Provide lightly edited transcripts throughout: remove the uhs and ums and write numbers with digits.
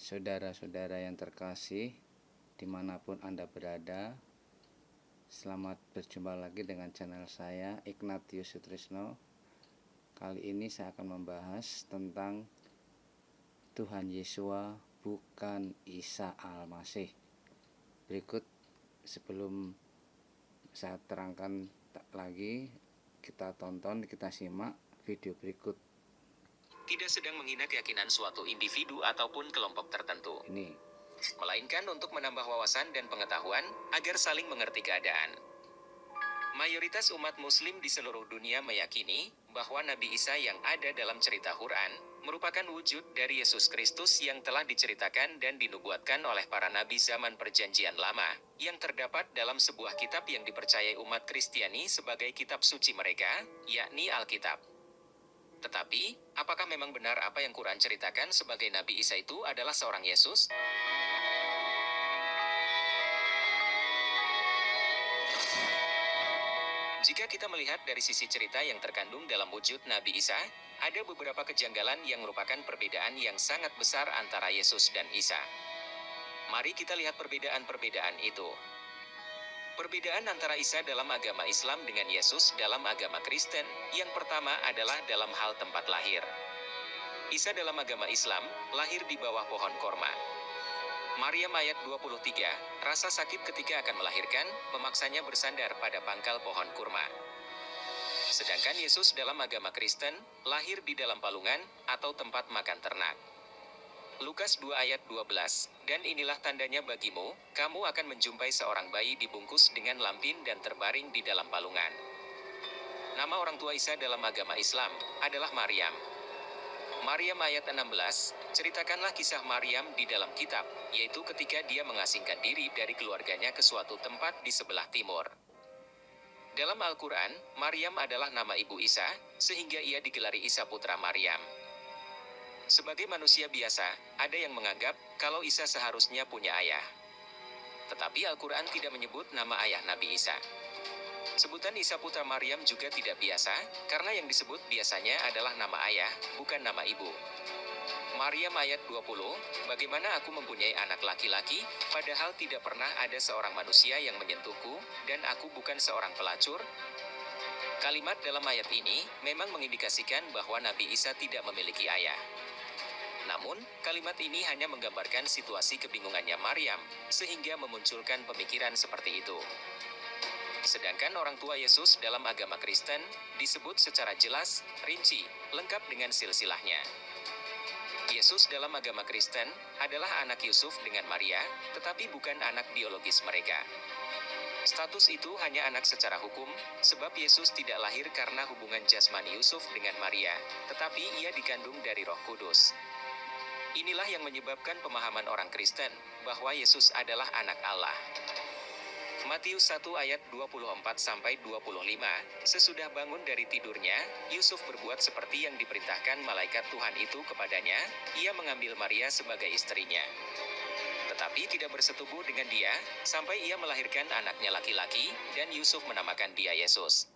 Saudara-saudara yang terkasih, dimanapun Anda berada, selamat berjumpa lagi dengan channel saya, Ignatius Sutrisno. Kali ini saya akan membahas tentang Tuhan Yesua bukan Isa Al-Masih. Berikut sebelum saya terangkan lagi, kita tonton, kita simak video berikut. Tidak sedang menghina keyakinan suatu individu ataupun kelompok tertentu, Ini melainkan untuk menambah wawasan dan pengetahuan agar saling mengerti keadaan. Mayoritas umat muslim di seluruh dunia meyakini bahwa Nabi Isa yang ada dalam cerita Quran merupakan wujud dari Yesus Kristus yang telah diceritakan dan dinubuatkan oleh para nabi zaman Perjanjian Lama, yang terdapat dalam sebuah kitab yang dipercayai umat Kristiani sebagai kitab suci mereka, yakni Alkitab. Tetapi, apakah memang benar apa yang Quran ceritakan sebagai Nabi Isa itu adalah seorang Yesus? Jika kita melihat dari sisi cerita yang terkandung dalam wujud Nabi Isa, ada beberapa kejanggalan yang merupakan perbedaan yang sangat besar antara Yesus dan Isa. Mari kita lihat perbedaan-perbedaan itu. Perbedaan antara Isa dalam agama Islam dengan Yesus dalam agama Kristen, yang pertama adalah dalam hal tempat lahir. Isa dalam agama Islam, lahir di bawah pohon korma. Maryam ayat 23, rasa sakit ketika akan melahirkan, memaksanya bersandar pada pangkal pohon kurma. Sedangkan Yesus dalam agama Kristen, lahir di dalam palungan, atau tempat makan ternak. Lukas 2 ayat 12, dan inilah tandanya bagimu, kamu akan menjumpai seorang bayi dibungkus dengan lampin dan terbaring di dalam palungan. Nama orang tua Isa dalam agama Islam adalah Maryam. Maryam ayat 16, ceritakanlah kisah Maryam di dalam kitab, yaitu ketika dia mengasingkan diri dari keluarganya ke suatu tempat di sebelah timur. Dalam Al-Quran, Maryam adalah nama ibu Isa, sehingga ia digelari Isa putra Maryam. Sebagai manusia biasa, ada yang menganggap kalau Isa seharusnya punya ayah. Tetapi Al-Quran tidak menyebut nama ayah Nabi Isa. Sebutan Isa putra Maryam juga tidak biasa, karena yang disebut biasanya adalah nama ayah, bukan nama ibu. Maryam ayat 20, bagaimana aku mempunyai anak laki-laki, padahal tidak pernah ada seorang manusia yang menyentuhku, dan aku bukan seorang pelacur? Kalimat dalam ayat ini memang mengindikasikan bahwa Nabi Isa tidak memiliki ayah. Namun, kalimat ini hanya menggambarkan situasi kebingungannya Maryam, sehingga memunculkan pemikiran seperti itu. Sedangkan orang tua Yesus dalam agama Kristen disebut secara jelas, rinci, lengkap dengan silsilahnya. Yesus dalam agama Kristen adalah anak Yusuf dengan Maria, tetapi bukan anak biologis mereka. Status itu hanya anak secara hukum, sebab Yesus tidak lahir karena hubungan jasmani Yusuf dengan Maria, tetapi ia dikandung dari Roh Kudus. Inilah yang menyebabkan pemahaman orang Kristen bahwa Yesus adalah anak Allah. Matius 1 ayat 24-25, sesudah bangun dari tidurnya, Yusuf berbuat seperti yang diperintahkan malaikat Tuhan itu kepadanya, ia mengambil Maria sebagai istrinya. Tetapi tidak bersetubuh dengan dia, sampai ia melahirkan anaknya laki-laki, dan Yusuf menamakan dia Yesus.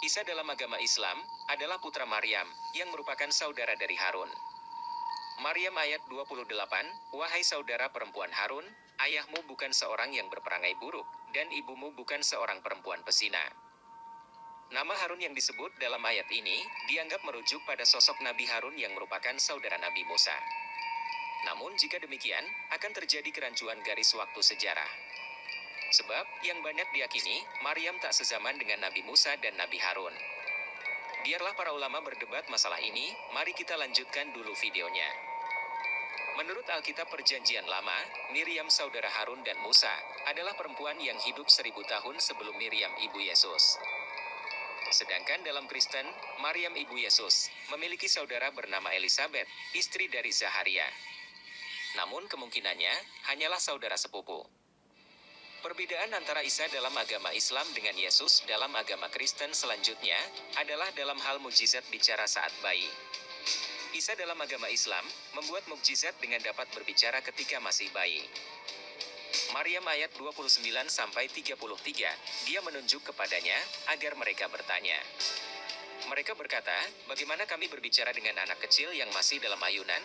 Isa dalam agama Islam adalah putra Maryam, yang merupakan saudara dari Harun. Maryam ayat 28, wahai saudara perempuan Harun, ayahmu bukan seorang yang berperangai buruk, dan ibumu bukan seorang perempuan pesina. Nama Harun yang disebut dalam ayat ini, dianggap merujuk pada sosok Nabi Harun yang merupakan saudara Nabi Musa. Namun jika demikian, akan terjadi kerancuan garis waktu sejarah. Sebab, yang banyak diyakini, Maryam tak sezaman dengan Nabi Musa dan Nabi Harun. Biarlah para ulama berdebat masalah ini, mari kita lanjutkan dulu videonya. Menurut Alkitab Perjanjian Lama, Miriam saudara Harun dan Musa adalah perempuan yang hidup 1000 tahun sebelum Miriam ibu Yesus. Sedangkan dalam Kristen, Maryam ibu Yesus memiliki saudara bernama Elisabet, istri dari Zaharia. Namun kemungkinannya hanyalah saudara sepupu. Perbedaan antara Isa dalam agama Islam dengan Yesus dalam agama Kristen selanjutnya adalah dalam hal mukjizat bicara saat bayi. Isa dalam agama Islam membuat mukjizat dengan dapat berbicara ketika masih bayi. Maryam ayat 29-33, dia menunjuk kepadanya agar mereka bertanya. Mereka berkata, bagaimana kami berbicara dengan anak kecil yang masih dalam ayunan?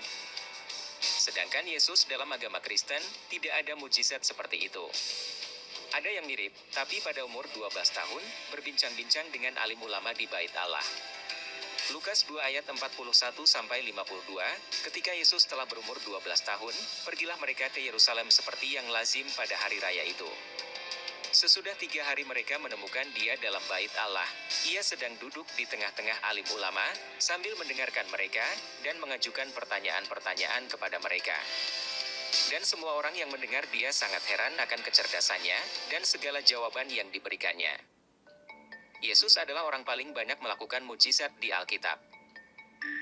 Sedangkan Yesus dalam agama Kristen, tidak ada mujizat seperti itu. Ada yang mirip, tapi pada umur 12 tahun, berbincang-bincang dengan alim ulama di Bait Allah. Lukas 2 ayat 41-52, ketika Yesus telah berumur 12 tahun, pergilah mereka ke Yerusalem seperti yang lazim pada hari raya itu. Sesudah 3 hari mereka menemukan dia dalam Bait Allah. Ia sedang duduk di tengah-tengah alim ulama, sambil mendengarkan mereka, dan mengajukan pertanyaan-pertanyaan kepada mereka. Dan semua orang yang mendengar dia sangat heran akan kecerdasannya, dan segala jawaban yang diberikannya. Yesus adalah orang paling banyak melakukan mujizat di Alkitab.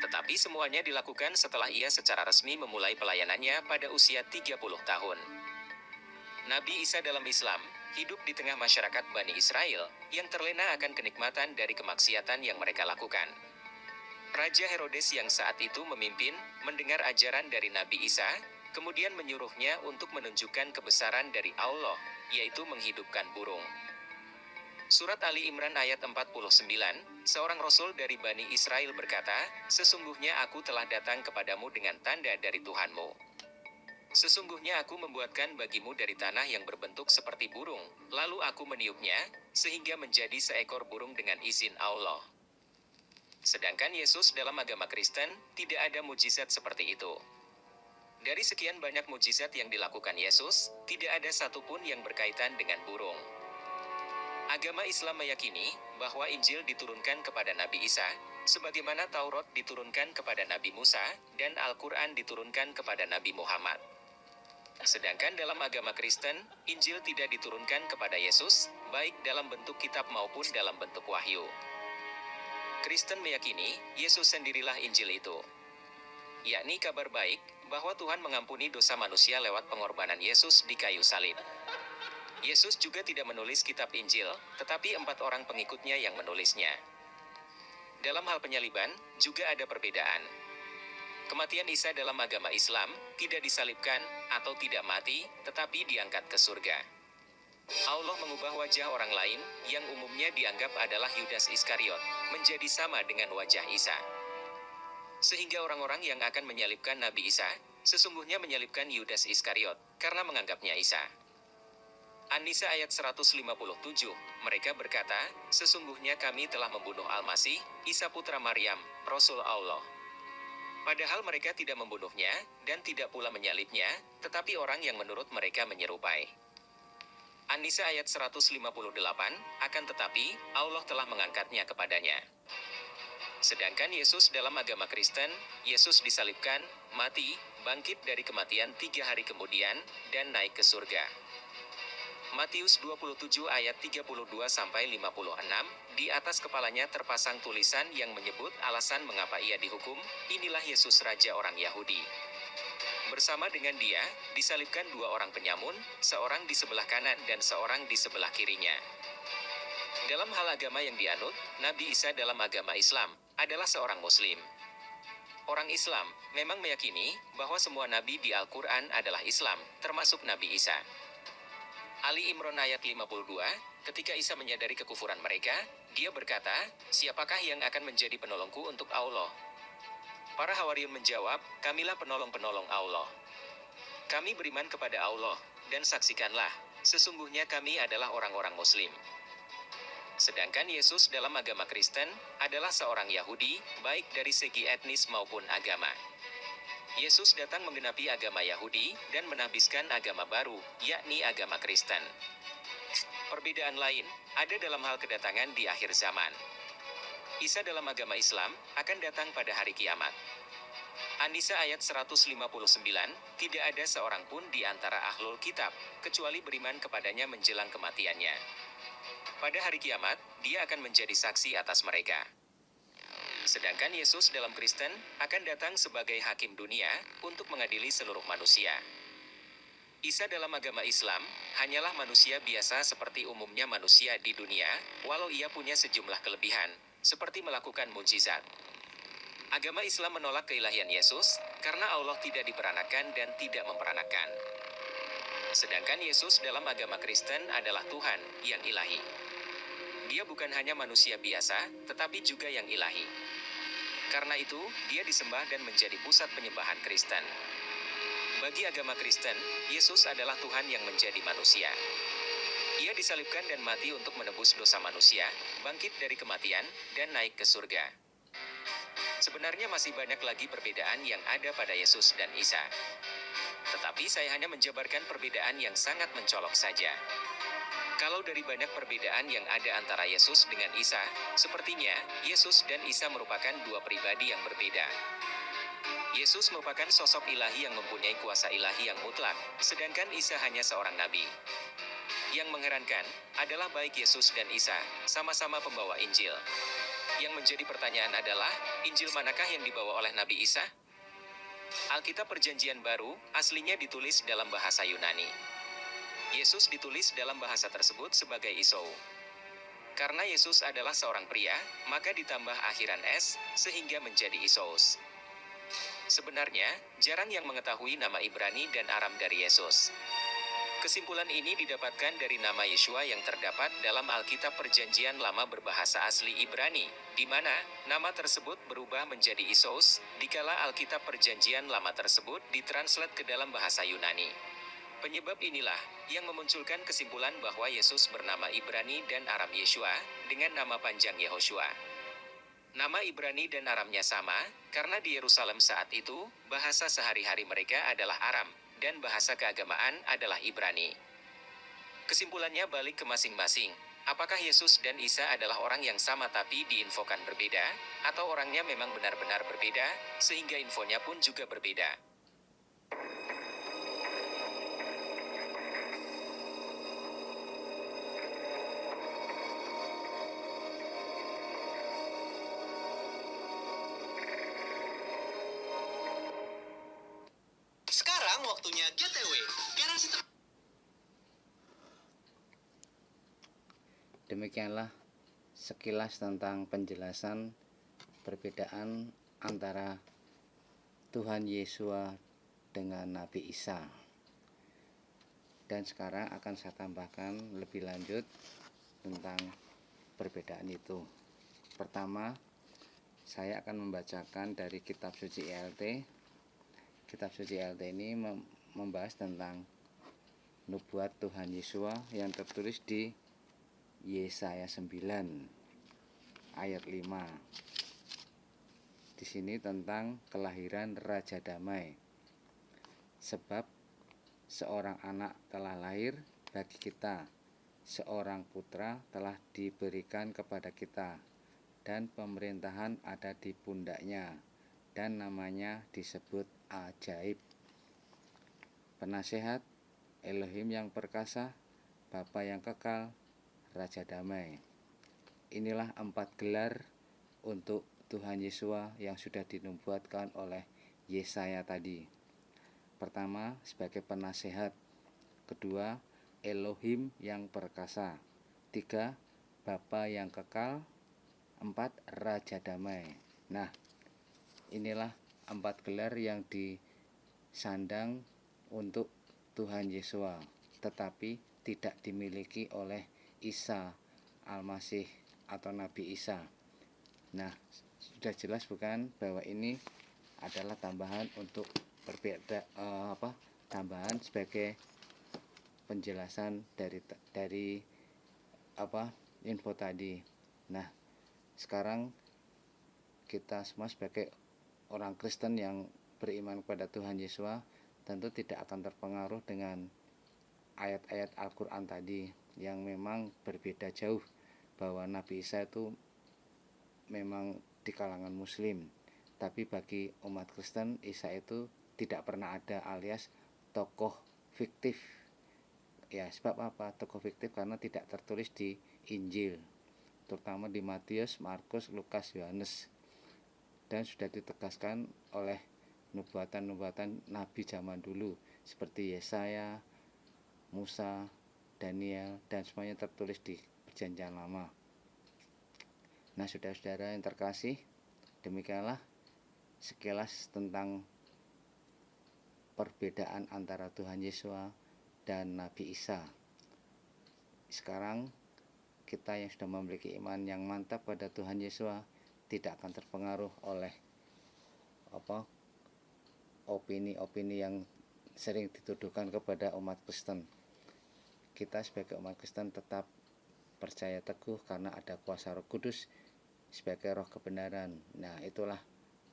Tetapi semuanya dilakukan setelah ia secara resmi memulai pelayanannya pada usia 30 tahun. Nabi Isa dalam Islam, hidup di tengah masyarakat Bani Israel, yang terlena akan kenikmatan dari kemaksiatan yang mereka lakukan. Raja Herodes yang saat itu memimpin, mendengar ajaran dari Nabi Isa, kemudian menyuruhnya untuk menunjukkan kebesaran dari Allah, yaitu menghidupkan burung. Surat Ali Imran ayat 49, seorang rasul dari Bani Israel berkata, "Sesungguhnya aku telah datang kepadamu dengan tanda dari Tuhanmu. Sesungguhnya aku membuatkan bagimu dari tanah yang berbentuk seperti burung, lalu aku meniupnya, sehingga menjadi seekor burung dengan izin Allah." Sedangkan Yesus dalam agama Kristen, tidak ada mujizat seperti itu. Dari sekian banyak mujizat yang dilakukan Yesus, tidak ada satupun yang berkaitan dengan burung. Agama Islam meyakini bahwa Injil diturunkan kepada Nabi Isa, sebagaimana Taurat diturunkan kepada Nabi Musa, dan Al-Quran diturunkan kepada Nabi Muhammad. Sedangkan dalam agama Kristen, Injil tidak diturunkan kepada Yesus, baik dalam bentuk kitab maupun dalam bentuk wahyu. Kristen meyakini, Yesus sendirilah Injil itu, yakni kabar baik, bahwa Tuhan mengampuni dosa manusia lewat pengorbanan Yesus di kayu salib. Yesus juga tidak menulis kitab Injil, tetapi 4 orang pengikutnya yang menulisnya. Dalam hal penyaliban, juga ada perbedaan. Kematian Isa dalam agama Islam, tidak disalibkan, atau tidak mati, tetapi diangkat ke surga. Allah mengubah wajah orang lain, yang umumnya dianggap adalah Yudas Iskariot, menjadi sama dengan wajah Isa. Sehingga orang-orang yang akan menyalibkan Nabi Isa, sesungguhnya menyalibkan Yudas Iskariot, karena menganggapnya Isa. An-Nisa ayat 157, mereka berkata, "Sesungguhnya kami telah membunuh Al-Masih, Isa putra Maryam, Rasul Allah." Padahal mereka tidak membunuhnya, dan tidak pula menyalibnya, tetapi orang yang menurut mereka menyerupai. An-Nisa ayat 158, akan tetapi, Allah telah mengangkatnya kepadanya. Sedangkan Yesus dalam agama Kristen, Yesus disalibkan, mati, bangkit dari kematian 3 hari kemudian, dan naik ke surga. Matius 27 ayat 32-56, di atas kepalanya terpasang tulisan yang menyebut alasan mengapa ia dihukum, "Inilah Yesus Raja orang Yahudi." Bersama dengan dia, disalibkan 2 orang penyamun, seorang di sebelah kanan dan seorang di sebelah kirinya. Dalam hal agama yang dianut, Nabi Isa dalam agama Islam, adalah seorang Muslim. Orang Islam memang meyakini bahwa semua nabi di Al-Quran adalah Islam, termasuk Nabi Isa. Ali Imran ayat 52, ketika Isa menyadari kekufuran mereka, dia berkata, "Siapakah yang akan menjadi penolongku untuk Allah?" Para Hawariyun menjawab, "Kamilah penolong-penolong Allah. Kami beriman kepada Allah, dan saksikanlah, sesungguhnya kami adalah orang-orang Muslim." Sedangkan Yesus dalam agama Kristen, adalah seorang Yahudi, baik dari segi etnis maupun agama. Yesus datang menggenapi agama Yahudi, dan menahbiskan agama baru, yakni agama Kristen. Perbedaan lain, ada dalam hal kedatangan di akhir zaman. Isa dalam agama Islam, akan datang pada hari kiamat. An-Nisa ayat 159, tidak ada seorang pun di antara ahlul kitab, kecuali beriman kepadanya menjelang kematiannya. Pada hari kiamat, dia akan menjadi saksi atas mereka. Sedangkan Yesus dalam Kristen, akan datang sebagai hakim dunia, untuk mengadili seluruh manusia. Isa dalam agama Islam, hanyalah manusia biasa seperti umumnya manusia di dunia, walau ia punya sejumlah kelebihan, seperti melakukan mujizat. Agama Islam menolak keilahian Yesus, karena Allah tidak diperanakan dan tidak memperanakan. Sedangkan Yesus dalam agama Kristen adalah Tuhan, yang ilahi. Dia bukan hanya manusia biasa, tetapi juga yang ilahi. Karena itu, dia disembah dan menjadi pusat penyembahan Kristen. Bagi agama Kristen, Yesus adalah Tuhan yang menjadi manusia. Ia disalibkan dan mati untuk menebus dosa manusia, bangkit dari kematian, dan naik ke surga. Sebenarnya masih banyak lagi perbedaan yang ada pada Yesus dan Isa. Tetapi saya hanya menjabarkan perbedaan yang sangat mencolok saja. Kalau dari banyak perbedaan yang ada antara Yesus dengan Isa, sepertinya Yesus dan Isa merupakan dua pribadi yang berbeda. Yesus merupakan sosok ilahi yang mempunyai kuasa ilahi yang mutlak, sedangkan Isa hanya seorang nabi. Yang mengherankan adalah baik Yesus dan Isa sama-sama pembawa Injil. Yang menjadi pertanyaan adalah, Injil manakah yang dibawa oleh Nabi Isa? Alkitab Perjanjian Baru aslinya ditulis dalam bahasa Yunani. Yesus ditulis dalam bahasa tersebut sebagai Isou. Karena Yesus adalah seorang pria, maka ditambah akhiran S, sehingga menjadi Isous. Sebenarnya, jarang yang mengetahui nama Ibrani dan Aram dari Yesus. Kesimpulan ini didapatkan dari nama Yeshua yang terdapat dalam Alkitab Perjanjian Lama berbahasa asli Ibrani, di mana nama tersebut berubah menjadi Isous, dikala Alkitab Perjanjian Lama tersebut ditranslate ke dalam bahasa Yunani. Penyebab inilah yang memunculkan kesimpulan bahwa Yesus bernama Ibrani dan Aram Yeshua, dengan nama panjang Yehoshua. Nama Ibrani dan Aramnya sama, karena di Yerusalem saat itu, bahasa sehari-hari mereka adalah Aram, dan bahasa keagamaan adalah Ibrani. Kesimpulannya balik ke masing-masing. Apakah Yesus dan Isa adalah orang yang sama tapi diinfokan berbeda, atau orangnya memang benar-benar berbeda, sehingga infonya pun juga berbeda? Sekarang waktunya GTW. Garansi Demikianlah sekilas tentang penjelasan perbedaan antara Tuhan Yesus dengan Nabi Isa. Dan sekarang akan saya tambahkan lebih lanjut tentang perbedaan itu. Pertama, saya akan membacakan dari Kitab Suci ELT. Kitab Suci ELT ini membahas tentang nubuat Tuhan Yesus yang tertulis di Yesaya 9 ayat 5. Di sini tentang kelahiran Raja Damai. Sebab seorang anak telah lahir bagi kita, seorang putra telah diberikan kepada kita, dan pemerintahan ada di pundaknya, dan namanya disebut Ajaib, Penasehat, Elohim yang perkasa, Bapa yang kekal, Raja Damai. Inilah 4 gelar untuk Tuhan Yesus yang sudah dinubuatkan oleh Yesaya tadi. Pertama, sebagai penasehat. Kedua, Elohim yang perkasa. 3, Bapa yang kekal. 4, Raja Damai. Nah, inilah 4 gelar yang disandang untuk Tuhan Yesus, tetapi tidak dimiliki oleh Isa Al-Masih atau Nabi Isa. Nah, sudah jelas bukan bahwa ini adalah tambahan untuk tambahan sebagai penjelasan dari info tadi. Nah, sekarang kita semua sebagai orang Kristen yang beriman kepada Tuhan Yesus tentu tidak akan terpengaruh dengan ayat-ayat Al-Quran tadi yang memang berbeda jauh, bahwa Nabi Isa itu memang di kalangan Muslim, tapi bagi umat Kristen Isa itu tidak pernah ada, alias tokoh fiktif. Ya, sebab apa tokoh fiktif? Karena tidak tertulis di Injil, terutama di Matius, Markus, Lukas, Yohanes, dan sudah ditegaskan oleh nubuatan-nubuatan Nabi zaman dulu seperti Yesaya, Musa, Daniel, dan semuanya tertulis di Perjanjian Lama. Nah, saudara-saudara yang terkasih, demikianlah sekilas tentang perbedaan antara Tuhan Yesus dan Nabi Isa. Sekarang kita yang sudah memiliki iman yang mantap pada Tuhan Yesus tidak akan terpengaruh oleh opini-opini yang sering dituduhkan kepada umat Kristen. Kita sebagai umat Kristen tetap percaya teguh karena ada kuasa Roh Kudus sebagai roh kebenaran. Nah, itulah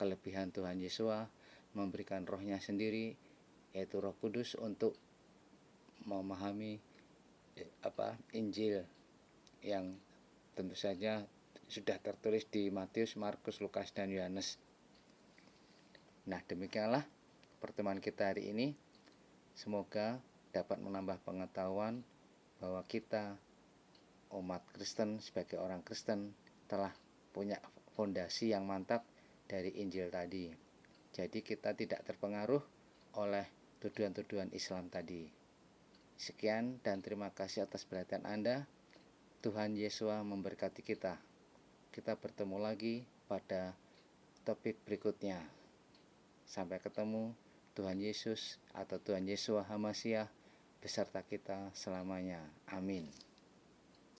kelebihan Tuhan Yesus memberikan rohnya sendiri, yaitu Roh Kudus, untuk memahami Injil yang tentu saja sudah tertulis di Matius, Markus, Lukas, dan Yohanes. Nah, demikianlah pertemuan kita hari ini. Semoga dapat menambah pengetahuan bahwa kita umat Kristen sebagai orang Kristen telah punya fondasi yang mantap dari Injil tadi. Jadi kita tidak terpengaruh oleh tuduhan-tuduhan Islam tadi. Sekian dan terima kasih atas perhatian Anda. Tuhan Yesus memberkati kita. Kita bertemu lagi pada topik berikutnya. Sampai ketemu. Tuhan Yesus atau Tuhan Yeshua HaMasiah beserta kita selamanya. Amin.